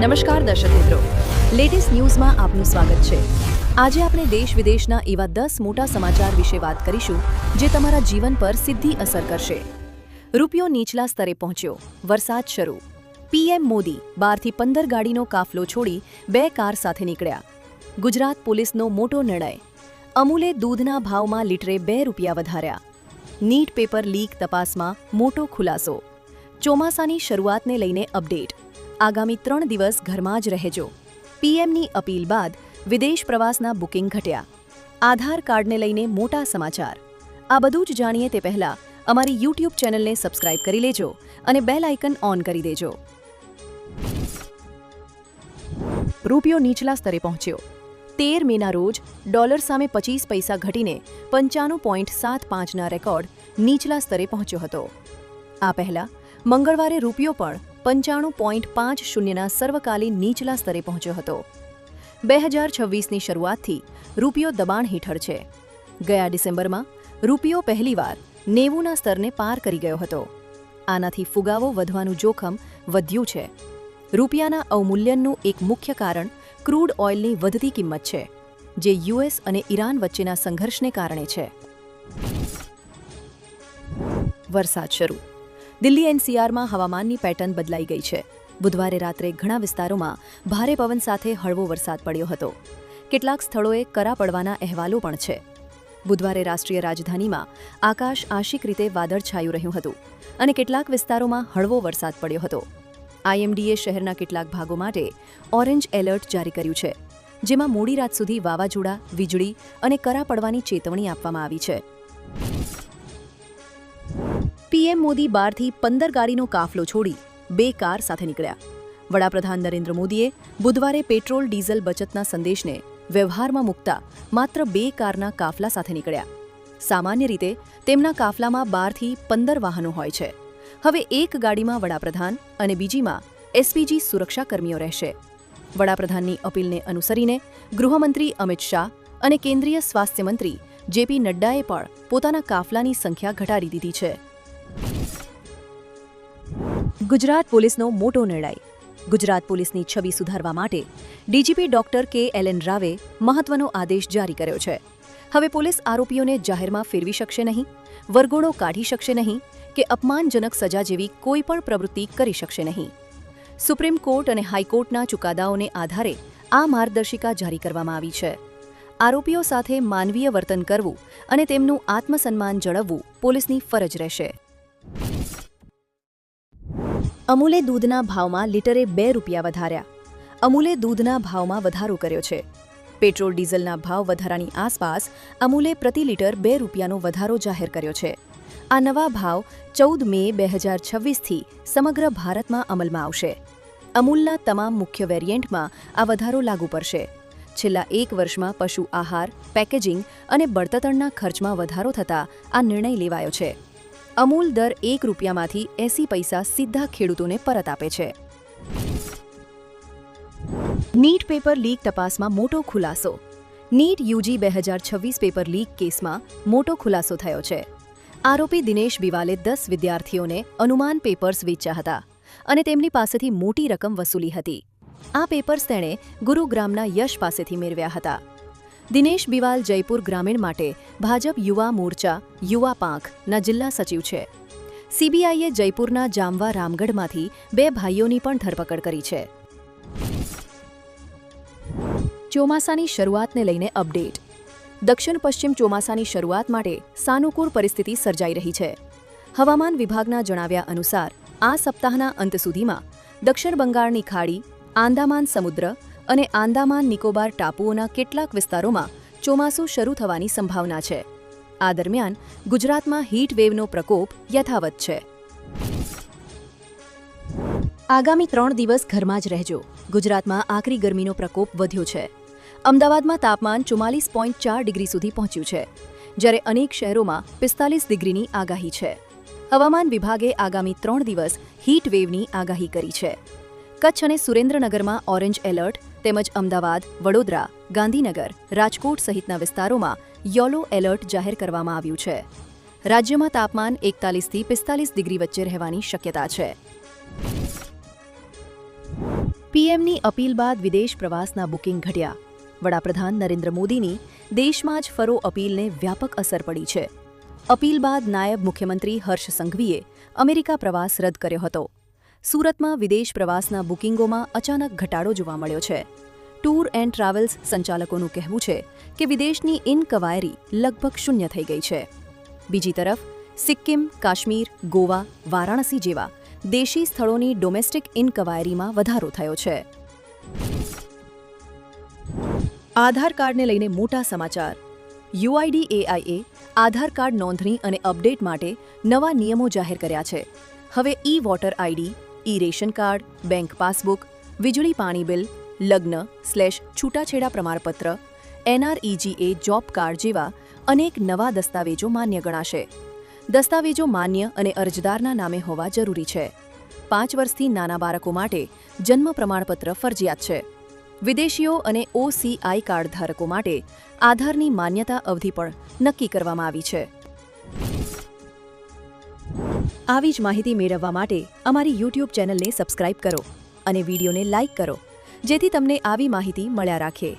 નમસ્કાર દર્શક મિત્રો, લેટેસ્ટ ન્યૂઝમાં આપનું સ્વાગત છે। આજે આપણે દેશ વિદેશના એવા 10 મોટા સમાચાર વિશે વાત કરીશું જે તમારા જીવન પર સીધી અસર કરશે। રૂપિયો નીચલા સ્તરે પહોંચ્યો, વરસાદ શરૂ। પીએમ મોદી 12થી 15 ગાડીનો કાફલો છોડી 2 કાર સાથે નીકળ્યા। ગુજરાત પોલીસનો મોટો નિર્ણય। અમૂલે દૂધના ભાવમાં લીટરે 2 રૂપિયા વધાર્યા। નીટ પેપર લીક તપાસમાં મોટો ખુલાસો। ચોમાસાની શરૂઆતને લઈને અપડેટ। આગામી 3 દિવસ ઘરમાં જ રહેજો। પીએમની અપીલ બાદ વિદેશ પ્રવાસના બુકિંગ ઘટ્યા। આધાર કાર્ડને લઈને મોટા સમાચાર। આ બધું જ જાણીએ તે પહેલા અમારી યુટ્યુબ ચેનલને સબસ્ક્રાઇબ કરી લેજો અને બેલ આઇકન ઓન કરી દેજો। રૂપિયો નીચલા સ્તરે પહોંચ્યો। 13 મેના રોજ ડોલર સામે 25 પૈસા ઘટીને 95.75ના રેકોર્ડ નીચલા સ્તરે પહોંચ્યો હતો। આ પહેલા મંગળવારે રૂપિયો પણ 95.50ના સર્વકાલીન નીચલા સ્તરે પહોંચ્યો હતો। 2026ની શરૂઆતથી રૂપિયો દબાણ હેઠળ છે। ગયા ડિસેમ્બરમાં રૂપિયો પહેલીવાર 90ના સ્તરને પાર કરી ગયો હતો। આનાથી ફુગાવો વધવાનું જોખમ વધ્યું છે। રૂપિયાના અવમૂલ્યનનું એક મુખ્ય કારણ ક્રૂડ ઓઇલની વધતી કિંમત છે, જે યુએસ અને ઈરાન વચ્ચેના સંઘર્ષને કારણે છે। વરસાદ શરૂ। દિલ્હી એનસીઆરમાં હવામાનની પેટર્ન બદલાઈ ગઈ છે। બુધવારે રાત્રે ઘણા વિસ્તારોમાં ભારે પવન સાથે હળવો વરસાદ પડ્યો હતો। કેટલાક સ્થળોએ કરા પડવાના અહેવાલો પણ છે। બુધવારે રાષ્ટ્રીય રાજધાનીમાં આકાશ આંશિક રીતે વાદળછાયું રહ્યું હતું અને કેટલાક વિસ્તારોમાં હળવો વરસાદ પડ્યો હતો। આઈએમડીએ શહેરના કેટલાક ભાગો માટે ઓરેન્જ એલર્ટ જારી કર્યું છે, જેમાં મોડી રાત સુધી વાવાઝોડા, વીજળી અને કરા પડવાની ચેતવણી આપવામાં આવી છે। પીએમ મોદી 12થી 15 ગાડીનો કાફલો છોડી 2 કાર સાથે નીકળ્યા। વડાપ્રધાન નરેન્દ્ર મોદીએ બુધવારે પેટ્રોલ ડીઝલ બચતના સંદેશને વ્યવહારમાં મૂકતા માત્ર 2 કારના કાફલા સાથે નીકળ્યા। સામાન્ય રીતે તેમના કાફલામાં 12થી 15 વાહનો હોય છે। હવે એક ગાડીમાં વડાપ્રધાન અને બીજીમાં એસપીજી સુરક્ષાકર્મીઓ રહેશે। વડાપ્રધાનની અપીલને અનુસરીને ગૃહમંત્રી અમિત શાહ અને કેન્દ્રીય સ્વાસ્થ્ય મંત્રી જેપી નડ્ડાએ પણ પોતાના કાફલાની સંખ્યા ઘટાડી દીધી છે। ગુજરાત પોલીસનો મોટો નિર્ણય। ગુજરાત પોલીસની છબી સુધારવા માટે ડીજીપી ડોક્ટર કે.એલ.એન. રાવે મહત્વનો આદેશ જારી કર્યો છે। હવે પોલીસ આરોપીઓને જાહેરમાં ફેરવી શકશે નહીં, વરઘોડો કાઢી શકશે નહીં કે અપમાનજનક સજા જેવી કોઈ પણ પ્રવૃત્તિ કરી શકશે નહીં। સુપ્રીમ કોર્ટ અને હાઈકોર્ટના ચુકાદાઓને આધારે આ માર્ગદર્શિકા જારી કરવામાં આવી છે। આરોપીઓ સાથે માનવીય વર્તન કરવું અને તેમનું આત્મસન્માન જળવવું પોલીસની ફરજ રહેશે। અમૂલે દૂધના ભાવમાં લીટરે 2 રૂપિયા વધાર્યા। અમૂલે દૂધના ભાવમાં વધારો કર્યો છે। પેટ્રોલ ડીઝલના ભાવ વધારાની આસપાસ અમૂલે પ્રતિ લીટર 2 રૂપિયાનો વધારો જાહેર કર્યો છે। આ નવા ભાવ 14 મે 2026થી સમગ્ર ભારતમાં અમલમાં આવશે। અમૂલના તમામ મુખ્ય વેરિયન્ટમાં આ વધારો લાગુ પડશે। છેલ્લા 1 વર્ષમાં પશુ આહાર, પેકેજિંગ અને બળતણના ખર્ચમાં વધારો થતાં આ નિર્ણય લેવાયો છે। અમૂલ દર 1 રૂપિયામાંથી 80 પૈસા સીધા ખેડૂતોને પરત આપે છે। નીટ પેપર લીક તપાસમાં મોટો ખુલાસો। નીટ યુજી 2026 પેપર લીક કેસમાં મોટો ખુલાસો થયો છે। આરોપી દિનેશ બિવાલે 10 વિદ્યાર્થીઓને અનુમાન પેપર્સ વેચ્યા હતા અને તેમની પાસેથી મોટી રકમ વસૂલી હતી। આ પેપર્સ તેણે ગુરુગ્રામના યશ પાસેથી મેળવ્યા હતા। દિનેશ બિવાલ જયપુર ગ્રામીણ માટે ભાજપ યુવા મોરચા યુવા પાંખના જિલ્લા સચિવ છે। સીબીઆઈએ જયપુરના જામવા રામગઢમાંથી 2 ભાઈઓની પણ ધરપકડ કરી છે। ચોમાસાની શરૂઆતને લઈને અપડેટ। દક્ષિણ પશ્ચિમ ચોમાસાની શરૂઆત માટે સાનુકૂળ પરિસ્થિતિ સર્જાઈ રહી છે। હવામાન વિભાગના જણાવ્યા અનુસાર આ સપ્તાહના અંત સુધીમાં દક્ષિણ બંગાળની ખાડી, આંદામાન સમુદ્ર અને આંદામાન નિકોબાર ટાપુઓના કેટલાક વિસ્તારોમાં ચોમાસું શરૂ થવાની સંભાવના છે। આ દરમિયાન ગુજરાતમાં હીટ વેવનો પ્રકોપ યથાવત છે। આગામી 3 દિવસ ઘરમાં જ રહેજો। ગુજરાતમાં આકરી ગરમીનો પ્રકોપ વધ્યો છે। અમદાવાદમાં તાપમાન 44.4 ડિગ્રી સુધી પહોંચ્યું છે, જ્યારે અનેક શહેરોમાં 45 ડિગ્રીની આગાહી છે। હવામાન વિભાગે આગામી 3 દિવસ હીટ વેવની આગાહી કરી છે। કચ્છ અને સુરેન્દ્રનગરમાં ઓરેન્જ એલર્ટ તેમજ અમદાવાદ, વડોદરા, ગાંધીનગર, રાજકોટ સહિતના વિસ્તારોમાં યલો એલર્ટ જાહેર કરવામાં આવ્યું છે। રાજ્યમાં તાપમાન 41થી 45 ડિગ્રી વચ્ચે રહેવાની શક્યતા છે। પીએમની અપીલ બાદ વિદેશ પ્રવાસના બુકિંગ ઘટ્યા. વડાપ્રધાન નરેન્દ્ર મોદીની દેશમાં જ ફરો અપીલને વ્યાપક અસર પડી છે. અપીલ બાદ નાયબ મુખ્યમંત્રી હર્ષ સંઘવીએ અમેરિકા પ્રવાસ રદ કર્યો હતો. સુરતમાં વિદેશ પ્રવાસના બુકિંગોમાં અચાનક ઘટાડો જોવા મળ્યો છે. ટૂર એન્ડ ટ્રાવેલ્સ સંચાલકોનું કહેવું છે કે વિદેશની ઇનકવાયરી લગભગ શૂન્ય થઈ ગઈ છે. બીજી તરફ સિક્કિમ, કાશ્મીર, ગોવા, વારાણસી જેવા દેશી સ્થળોની ડોમેસ્ટિક ઇનકવાયરીમાં વધારો થયો છે. આધાર કાર્ડને લઈને મોટા સમાચાર. યુઆઈડીએઆઈએ આધાર કાર્ડ નોંધણી અને અપડેટ માટે નવા નિયમો જાહેર કર્યા છે. હવે ઈ વોટર આઈડી, ઈ રેશન કાર્ડ, બેંક પાસબુક, વીજળી પાણી બિલ, લગ્ન/છૂટાછેડા પ્રમાણપત્ર, એનઆરઈજીએ જોબ કાર્ડ જેવા અનેક નવા દસ્તાવેજો માન્ય ગણાશે. દસ્તાવેજો માન્ય અને અરજદારના નામે હોવા જરૂરી છે. 5 વર્ષથી નાના બાળકો માટે જન્મ પ્રમાણપત્ર ફરજિયાત છે. વિદેશીઓ અને ઓસીઆઈ કાર્ડ ધારકો માટે આધારની માન્યતા અવધિ પણ નક્કી કરવામાં આવી છે. આવી જ માહિતી મેળવવા માટે અમારી યુટ્યુબ ચેનલને સબસ્ક્રાઇબ કરો અને વિડીયોને લાઇક કરો, જેથી તમને આવી માહિતી મળ્યા રાખે.